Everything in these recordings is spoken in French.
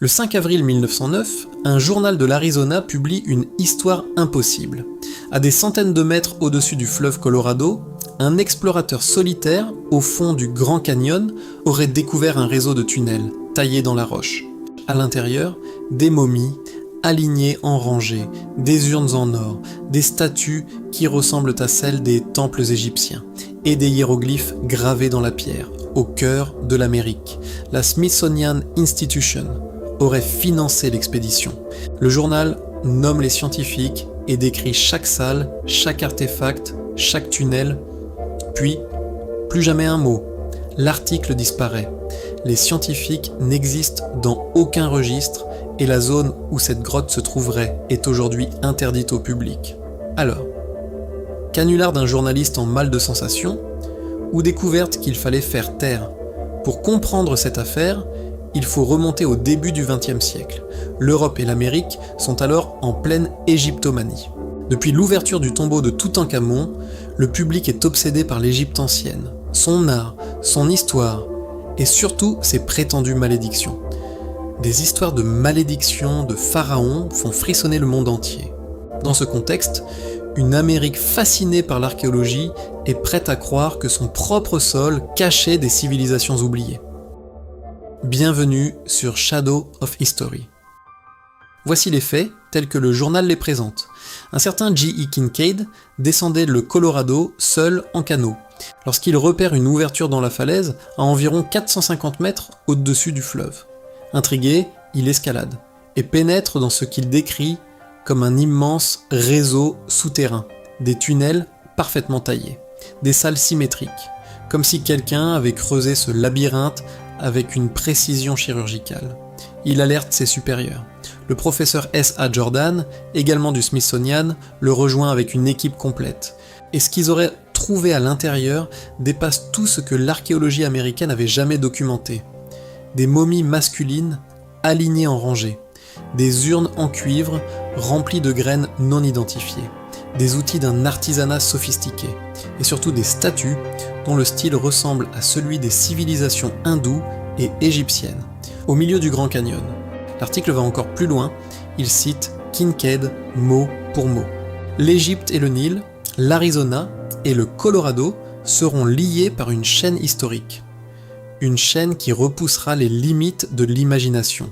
Le 5 avril 1909, un journal de l'Arizona publie une histoire impossible. À des centaines de mètres au-dessus du fleuve Colorado, un explorateur solitaire, au fond du Grand Canyon, aurait découvert un réseau de tunnels taillés dans la roche. À l'intérieur, des momies, alignées en rangées, des urnes en or, des statues qui ressemblent à celles des temples égyptiens, et des hiéroglyphes gravés dans la pierre, au cœur de l'Amérique. La Smithsonian Institution aurait financé l'expédition. Le journal nomme les scientifiques et décrit chaque salle, chaque artefact, chaque tunnel, puis plus jamais un mot. L'article disparaît. Les scientifiques n'existent dans aucun registre et la zone où cette grotte se trouverait est aujourd'hui interdite au public. Alors, canular d'un journaliste en mal de sensation ou découverte qu'il fallait faire taire? Pour comprendre cette affaire, il faut remonter au début du XXe siècle. L'Europe et l'Amérique sont alors en pleine égyptomanie. Depuis l'ouverture du tombeau de Toutankhamon, le public est obsédé par l'Égypte ancienne, son art, son histoire, et surtout ses prétendues malédictions. Des histoires de malédictions, de pharaons font frissonner le monde entier. Dans ce contexte, une Amérique fascinée par l'archéologie est prête à croire que son propre sol cachait des civilisations oubliées. Bienvenue sur Shadow of History. Voici les faits tels que le journal les présente. Un certain J.E. Kincaid descendait le Colorado seul en canot, lorsqu'il repère une ouverture dans la falaise à environ 450 mètres au-dessus du fleuve. Intrigué, il escalade et pénètre dans ce qu'il décrit comme un immense réseau souterrain, des tunnels parfaitement taillés, des salles symétriques, comme si quelqu'un avait creusé ce labyrinthe avec une précision chirurgicale. Il alerte ses supérieurs. Le professeur S.A. Jordan, également du Smithsonian, le rejoint avec une équipe complète. Et ce qu'ils auraient trouvé à l'intérieur dépasse tout ce que l'archéologie américaine avait jamais documenté. Des momies masculines alignées en rangées, des urnes en cuivre remplies de graines non identifiées, des outils d'un artisanat sophistiqué, et surtout des statues dont le style ressemble à celui des civilisations hindoues et égyptiennes, au milieu du Grand Canyon. L'article va encore plus loin, il cite Kincaid mot pour mot. L'Égypte et le Nil, l'Arizona et le Colorado seront liés par une chaîne historique. Une chaîne qui repoussera les limites de l'imagination.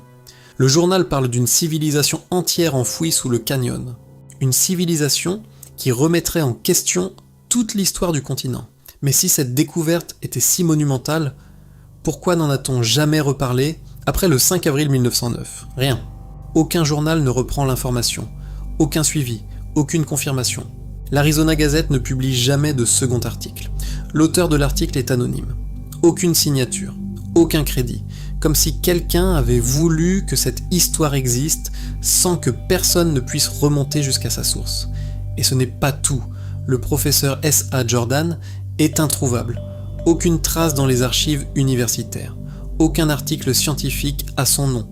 Le journal parle d'une civilisation entière enfouie sous le canyon. Une civilisation qui remettrait en question toute l'histoire du continent. Mais si cette découverte était si monumentale, pourquoi n'en a-t-on jamais reparlé après le 5 avril 1909 ? Rien. Aucun journal ne reprend l'information. Aucun suivi. Aucune confirmation. L'Arizona Gazette ne publie jamais de second article. L'auteur de l'article est anonyme. Aucune signature. Aucun crédit. Comme si quelqu'un avait voulu que cette histoire existe sans que personne ne puisse remonter jusqu'à sa source. Et ce n'est pas tout. Le professeur S.A. Jordan est introuvable. Aucune trace dans les archives universitaires. Aucun article scientifique à son nom.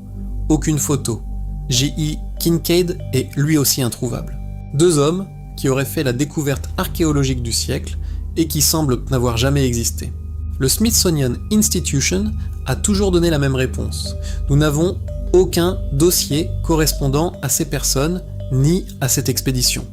Aucune photo. J.E. Kincaid est lui aussi introuvable. Deux hommes qui auraient fait la découverte archéologique du siècle et qui semblent n'avoir jamais existé. Le Smithsonian Institution a toujours donné la même réponse. Nous n'avons aucun dossier correspondant à ces personnes ni à cette expédition.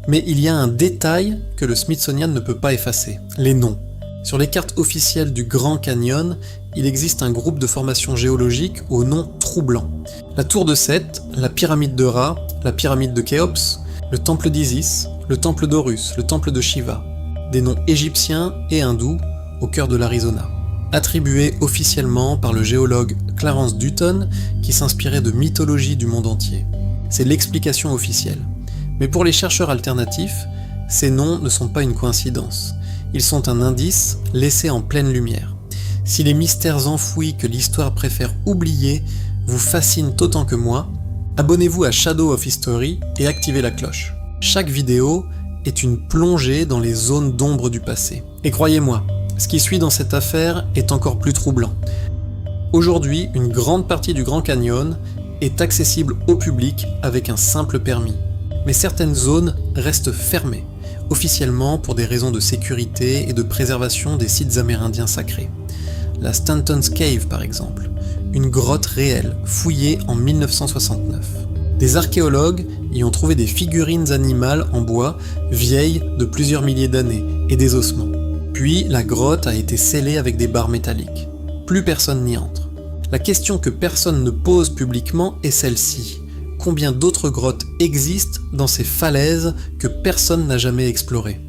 Mais il y a un détail que le Smithsonian ne peut pas effacer, les noms. Sur les cartes officielles du Grand Canyon, il existe un groupe de formations géologiques au nom troublant. La tour de Seth, la pyramide de Ra, la pyramide de Khéops, le temple d'Isis, le temple d'Horus, le temple de Shiva. Des noms égyptiens et hindous au cœur de l'Arizona. Attribués officiellement par le géologue Clarence Dutton qui s'inspirait de mythologie du monde entier. C'est l'explication officielle. Mais pour les chercheurs alternatifs, ces noms ne sont pas une coïncidence. Ils sont un indice laissé en pleine lumière. Si les mystères enfouis que l'histoire préfère oublier vous fascinent autant que moi, abonnez-vous à Shadow of History et activez la cloche. Chaque vidéo est une plongée dans les zones d'ombre du passé. Et croyez-moi, ce qui suit dans cette affaire est encore plus troublant. Aujourd'hui, une grande partie du Grand Canyon est accessible au public avec un simple permis. Mais certaines zones restent fermées, officiellement pour des raisons de sécurité et de préservation des sites amérindiens sacrés. La Stanton's Cave par exemple, une grotte réelle, fouillée en 1969. Des archéologues y ont trouvé des figurines animales en bois, vieilles de plusieurs milliers d'années, et des ossements. Puis la grotte a été scellée avec des barres métalliques. Plus personne n'y entre. La question que personne ne pose publiquement est celle-ci. Combien d'autres grottes existent dans ces falaises que personne n'a jamais explorées?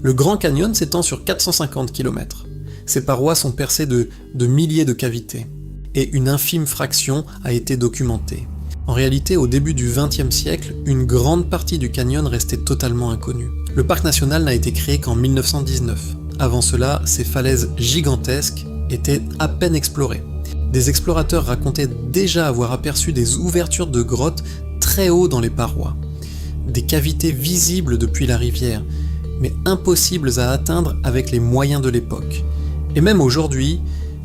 Le Grand Canyon s'étend sur 450 km. Ses parois sont percées de milliers de cavités, et une infime fraction a été documentée. En réalité, au début du XXe siècle, une grande partie du canyon restait totalement inconnue. Le parc national n'a été créé qu'en 1919. Avant cela, ces falaises gigantesques étaient à peine explorées. Des explorateurs racontaient déjà avoir aperçu des ouvertures de grottes très haut dans les parois. Des cavités visibles depuis la rivière, mais impossibles à atteindre avec les moyens de l'époque. Et même aujourd'hui,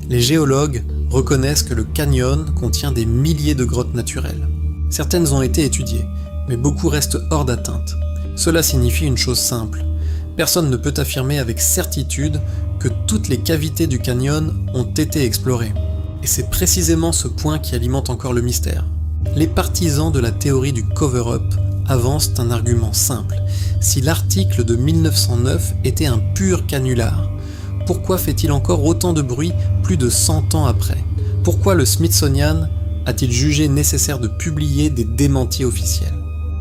les géologues reconnaissent que le canyon contient des milliers de grottes naturelles. Certaines ont été étudiées, mais beaucoup restent hors d'atteinte. Cela signifie une chose simple. Personne ne peut affirmer avec certitude que toutes les cavités du canyon ont été explorées. Et c'est précisément ce point qui alimente encore le mystère. Les partisans de la théorie du cover-up avancent un argument simple. Si l'article de 1909 était un pur canular, pourquoi fait-il encore autant de bruit plus de 100 ans après? Pourquoi le Smithsonian a-t-il jugé nécessaire de publier des démentis officiels?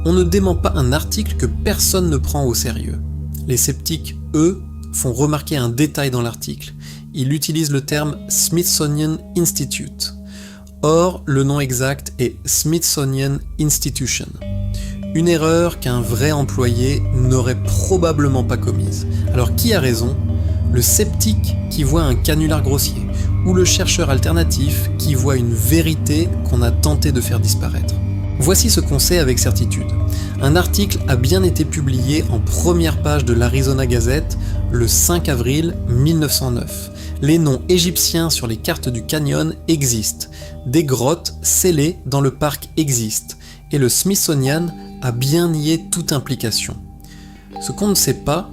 On ne dément pas un article que personne ne prend au sérieux. Les sceptiques, eux, font remarquer un détail dans l'article. Ils utilisent le terme Smithsonian Institute. Or, le nom exact est Smithsonian Institution. Une erreur qu'un vrai employé n'aurait probablement pas commise. Alors qui a raison? Le sceptique qui voit un canular grossier, ou le chercheur alternatif qui voit une vérité qu'on a tenté de faire disparaître? Voici ce qu'on sait avec certitude. Un article a bien été publié en première page de l'Arizona Gazette le 5 avril 1909. Les noms égyptiens sur les cartes du canyon existent. Des grottes scellées dans le parc existent. Et le Smithsonian a bien nié toute implication. Ce qu'on ne sait pas,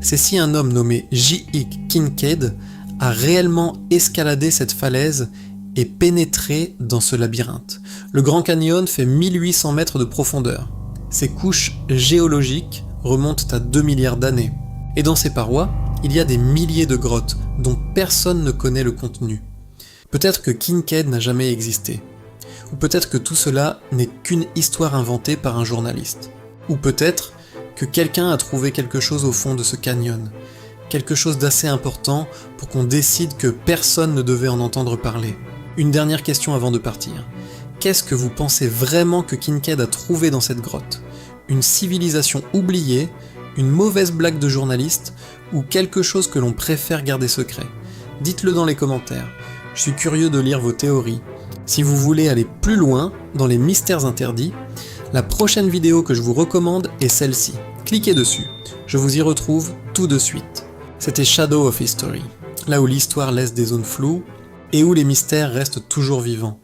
c'est si un homme nommé J.I. Kincaid a réellement escaladé cette falaise et pénétré dans ce labyrinthe. Le Grand Canyon fait 1800 mètres de profondeur. Ses couches géologiques remontent à 2 milliards d'années. Et dans ses parois, il y a des milliers de grottes dont personne ne connaît le contenu. Peut-être que Kincaid n'a jamais existé. Ou peut-être que tout cela n'est qu'une histoire inventée par un journaliste. Ou peut-être que quelqu'un a trouvé quelque chose au fond de ce canyon. Quelque chose d'assez important pour qu'on décide que personne ne devait en entendre parler. Une dernière question avant de partir. Qu'est-ce que vous pensez vraiment que Kincaid a trouvé dans cette grotte? Une civilisation oubliée, une mauvaise blague de journaliste ou quelque chose que l'on préfère garder secret? Dites-le dans les commentaires. Je suis curieux de lire vos théories. Si vous voulez aller plus loin dans les mystères interdits, la prochaine vidéo que je vous recommande est celle-ci. Cliquez dessus. Je vous y retrouve tout de suite. C'était Shadow of History, là où l'histoire laisse des zones floues et où les mystères restent toujours vivants.